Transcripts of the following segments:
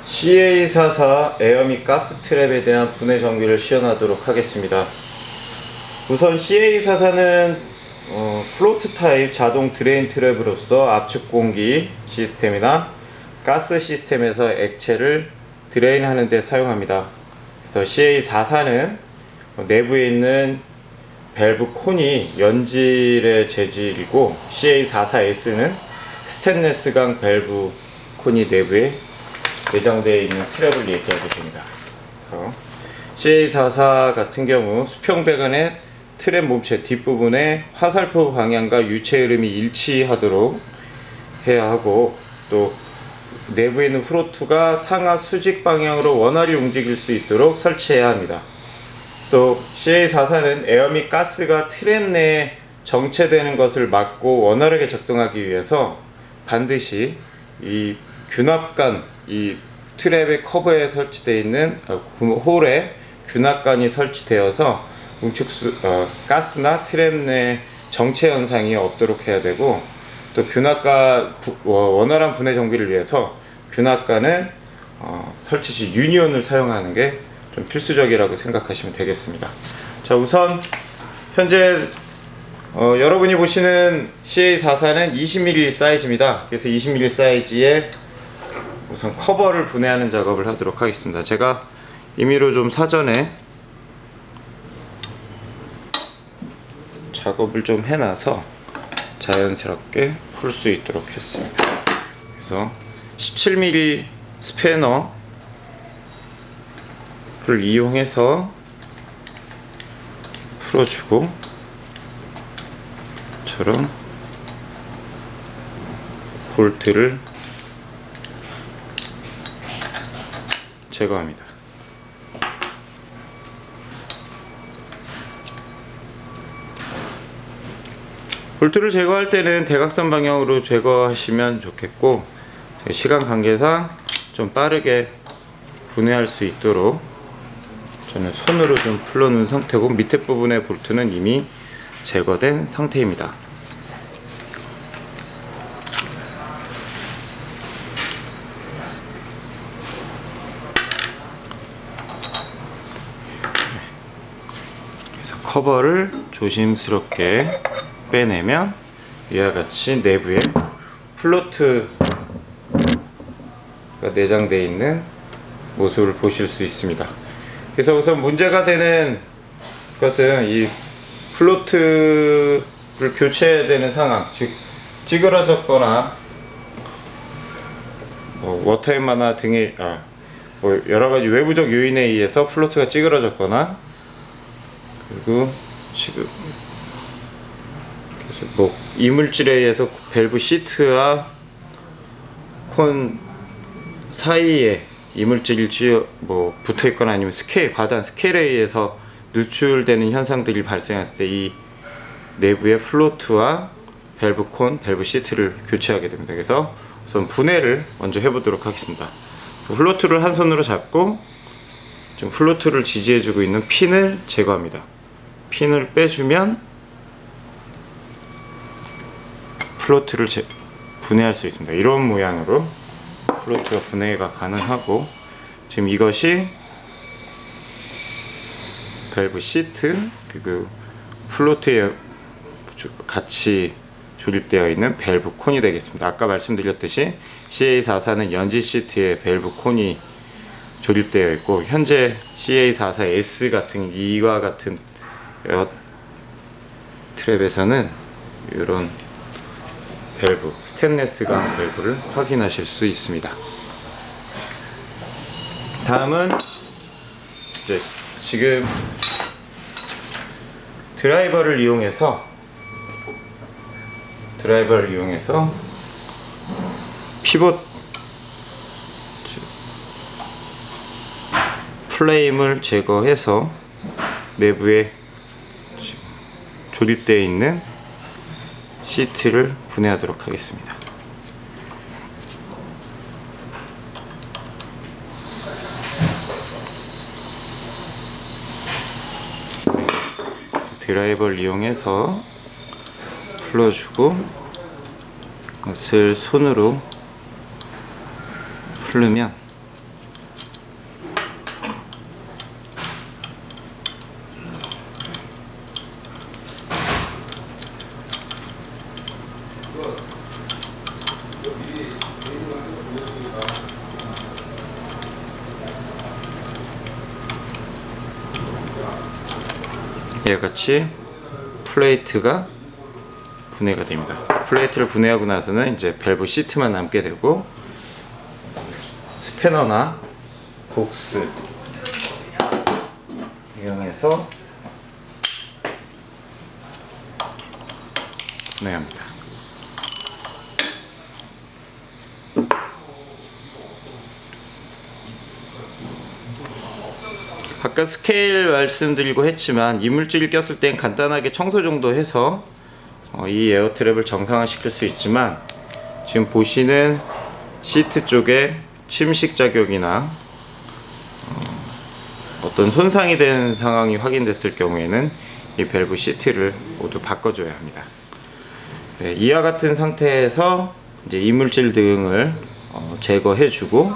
CA44 에어 및 가스 트랩에 대한 분해 정비를 시연하도록 하겠습니다. 우선 CA44는 플로트 타입 자동 드레인 트랩으로서 압축 공기 시스템이나 가스 시스템에서 액체를 드레인 하는 데 사용합니다. 그래서 CA44는 내부에 있는 밸브 콘이 연질의 재질이고, CA44S는 스테인리스강 밸브 콘이 내부에 내장되어 있는 트랩을 얘기하게 됩니다. CA44 같은 경우 수평배관의 트랩 몸체 뒷부분에 화살표 방향과 유체 흐름이 일치하도록 해야 하고, 또 내부에 있는 프로트가 상하 수직 방향으로 원활히 움직일 수 있도록 설치해야 합니다. 또 CA44는 에어 및 가스가 트랩 내에 정체되는 것을 막고 원활하게 작동하기 위해서 반드시 이 균합관, 이 트랩의 커버에 설치되어 있는 홀에 균합관이 설치되어서 가스나 트랩 내 정체 현상이 없도록 해야 되고, 또 균합관 원활한 분해 정비를 위해서 균합관은 설치 시 유니온을 사용하는 게 좀 필수적이라고 생각하시면 되겠습니다. 자, 우선 현재 여러분이 보시는 CA44는 20mm 사이즈입니다. 그래서 20mm 사이즈에 우선 커버를 분해하는 작업을 하도록 하겠습니다. 제가 임의로 좀 사전에 작업을 좀 해놔서 자연스럽게 풀 수 있도록 했습니다. 그래서 17mm 스패너를 이용해서 풀어주고, 처럼 볼트를 제거합니다. 볼트를 제거할 때는 대각선 방향으로 제거하시면 좋겠고, 시간 관계상 좀 빠르게 분해할 수 있도록 저는 손으로 좀 풀어놓은 상태고, 밑에 부분의 볼트는 이미 제거된 상태입니다. 그래서 커버를 조심스럽게 빼내면 이와 같이 내부에 플로트가 내장되어 있는 모습을 보실 수 있습니다. 그래서 우선 문제가 되는 것은 이 플로트를 교체해야 되는 상황, 즉 찌그러졌거나 워터엠마나 등의 여러가지 외부적 요인에 의해서 플로트가 찌그러졌거나, 그리고 지금 이물질에 의해서 밸브 시트와 콘 사이에 이물질이 붙어있거나, 아니면 과다한 스케일에 의해서 누출되는 현상들이 발생했을 때 이 내부의 플로트와 밸브 콘, 밸브 시트를 교체하게 됩니다. 그래서 우선 분해를 먼저 해보도록 하겠습니다. 플로트를 한 손으로 잡고 지금 플로트를 지지해주고 있는 핀을 제거합니다. 핀을 빼주면 플로트를 분해할 수 있습니다. 이런 모양으로 플로트가 분해가 가능하고, 지금 이것이 밸브 시트, 그리고 플로트에 같이 조립되어 있는 밸브 콘이 되겠습니다. 아까 말씀드렸듯이 CA44는 연질 시트에 밸브 콘이 조립되어 있고, 현재 CA44S 같은 이와 같은 트랩에서는 이런 밸브, 스테인리스강 밸브를 확인하실 수 있습니다. 다음은 지금 드라이버를 이용해서 피봇 플레임을 제거해서 내부에 조립되어 있는 시트를 분해하도록 하겠습니다. 드라이버를 이용해서 풀어주고, 그것을 손으로 풀으면 이와 같이 플레이트가 분해가 됩니다. 플레이트를 분해하고 나서는 이제 밸브 시트만 남게 되고, 스패너나 복스 이용해서 분해합니다. 아까 스케일 말씀드리고 했지만, 이물질을 꼈을 땐 간단하게 청소 정도 해서 이 에어트랩을 정상화시킬 수 있지만, 지금 보시는 시트 쪽에 침식 자격이나 어떤 손상이 된 상황이 확인됐을 경우에는 이 밸브 시트를 모두 바꿔줘야 합니다. 네, 이와 같은 상태에서 이제 이물질 등을 제거해주고,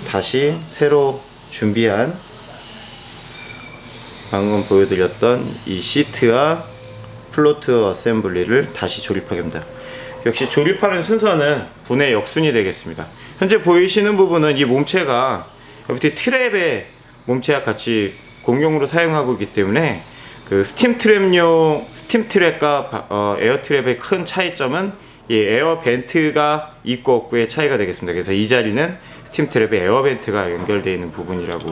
다시 새로 준비한 방금 보여드렸던 이 시트와 플로트 어셈블리를 다시 조립하게 합니다. 역시 조립하는 순서는 분해 역순이 되겠습니다. 현재 보이시는 부분은 이 몸체가 밑에 트랩의 몸체와 같이 공용으로 사용하고 있기 때문에, 그 스팀 트랩과 에어 트랩의 큰 차이점은 이 에어 벤트가 있고 없고의 차이가 되겠습니다. 그래서 이 자리는 스팀 트랩에 에어 벤트가 연결되어 있는 부분이라고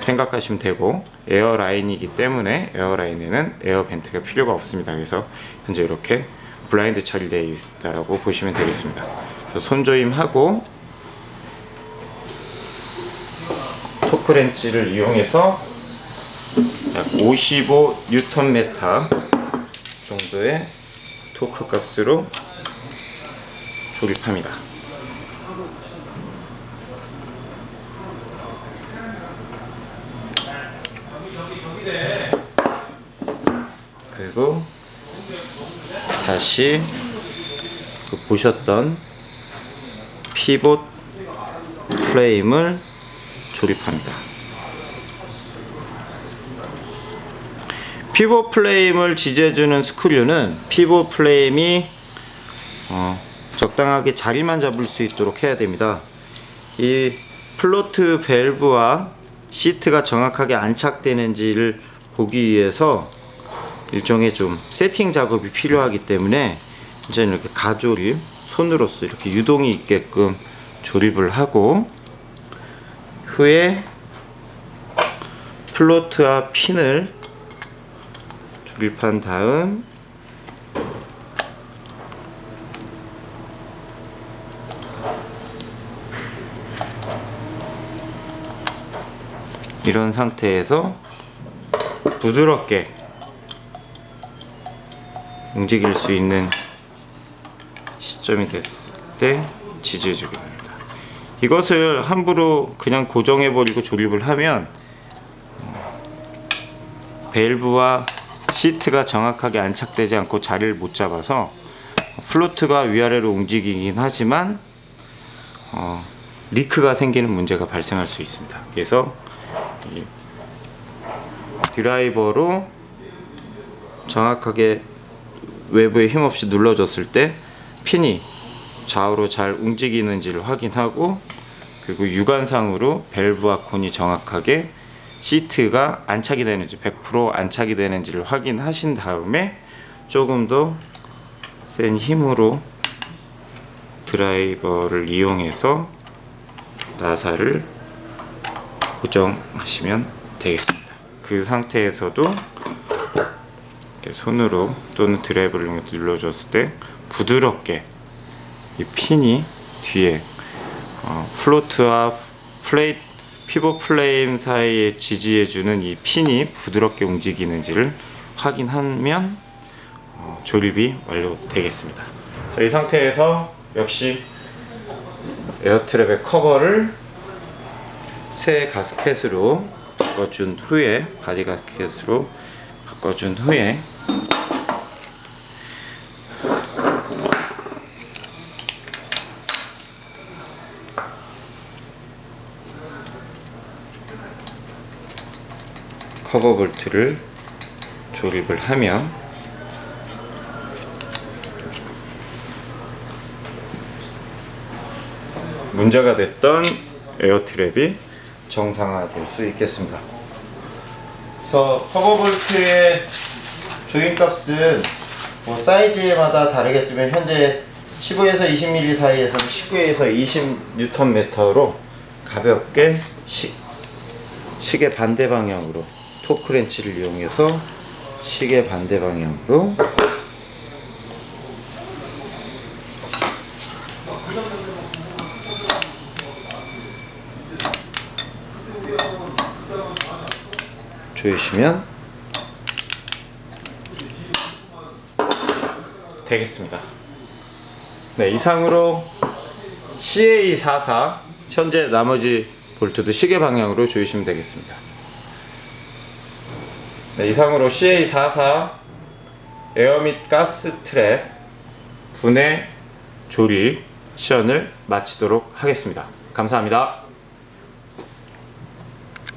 생각하시면 되고, 에어 라인이기 때문에 에어 라인에는 에어 벤트가 필요가 없습니다. 그래서 현재 이렇게 블라인드 처리되어 있다고 보시면 되겠습니다. 그래서 손조임하고 토크렌치를 이용해서 약 55Nm 정도의 토크 값으로 조립합니다. 그리고 다시 보셨던 피봇 프레임을 조립합니다. 피봇 프레임을 지지해주는 스크류는 피봇 프레임이 적당하게 자리만 잡을 수 있도록 해야 됩니다. 이 플로트 밸브와 시트가 정확하게 안착되는지를 보기 위해서 일종의 좀 세팅 작업이 필요하기 때문에 이제는 이렇게 가조립, 손으로서 이렇게 유동이 있게끔 조립을 하고, 후에 플로트와 핀을 조립한 다음 이런 상태에서 부드럽게 움직일 수 있는 시점이 됐을 때 지지해 주게 됩니다. 이것을 함부로 그냥 고정해 버리고 조립을 하면 밸브와 시트가 정확하게 안착되지 않고 자리를 못 잡아서 플로트가 위아래로 움직이긴 하지만 리크가 생기는 문제가 발생할 수 있습니다. 그래서 이 드라이버로 정확하게 외부에 힘없이 눌러줬을 때 핀이 좌우로 잘 움직이는지를 확인하고, 그리고 육안상으로 밸브와 콘이 정확하게 시트가 안착이 되는지 100% 안착이 되는지를 확인하신 다음에 조금 더 센 힘으로 드라이버를 이용해서 나사를 고정하시면 되겠습니다. 그 상태에서도 손으로 또는 드라이버를 눌러줬을 때 부드럽게 이 핀이 뒤에 플로트와 피봇 프레임 사이에 지지해주는 이 핀이 부드럽게 움직이는지를 확인하면 조립이 완료되겠습니다. 자, 이 상태에서 역시 에어트랩의 커버를 새 가스켓으로 바꿔준 후에, 바디 가스켓으로 바꿔준 후에 커버 볼트를 조립을 하면 문제가 됐던 에어트랩이 정상화될 수 있겠습니다. 그래서 커버볼트의 조인 값은 뭐 사이즈마다 다르겠지만 현재 15에서 20mm 사이에서는 19에서 20Nm로 가볍게 시계 반대 방향으로 토크 렌치를 이용해서 시계 반대 방향으로 조이시면 되겠습니다. 네, 이상으로 CA44 현재 나머지 볼트도 시계 방향으로 조이시면 되겠습니다. 네, 이상으로 CA44 에어 및 가스 트랩 분해 조립 시연을 마치도록 하겠습니다. 감사합니다.